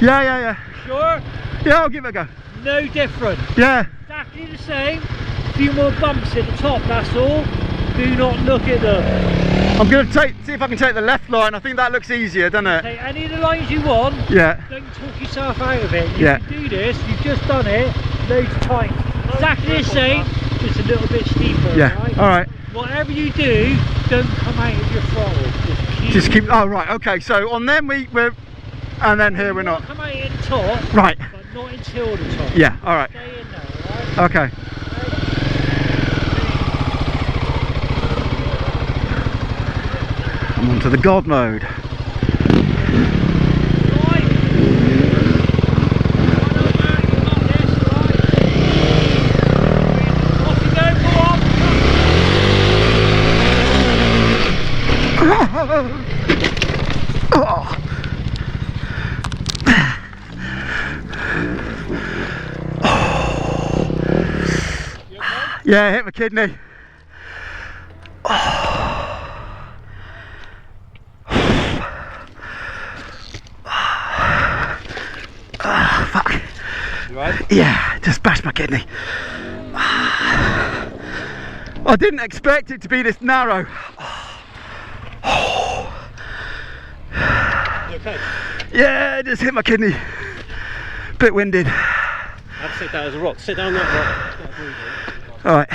Yeah. Sure? Yeah, I'll give it a go. No different. Yeah. Exactly the same. A few more bumps at the top, that's all. Do not look at them. I'm going to see if I can take the left line. I think that looks easier, doesn't it? Take any of the lines you want. Yeah. Don't talk yourself out of it. You can do this. You've just done it loads of times. Exactly the same, just a little bit steeper. Yeah. Right? All right. Whatever you do, don't come out of your throttle. Just keep. Oh right. Okay. So on them we're, and then here we're not. Come out at the top. Right. But not until the top. Yeah. All right. Stay in there. Right? Okay. I'm onto the God mode. Oh. Yeah, hit my kidney. Fuck. You right? Yeah, just bashed my kidney. I didn't expect it to be this narrow. You okay? Yeah, it just hit my kidney. Bit winded. I'd sit down as a rock. Sit down on that rock. Alright.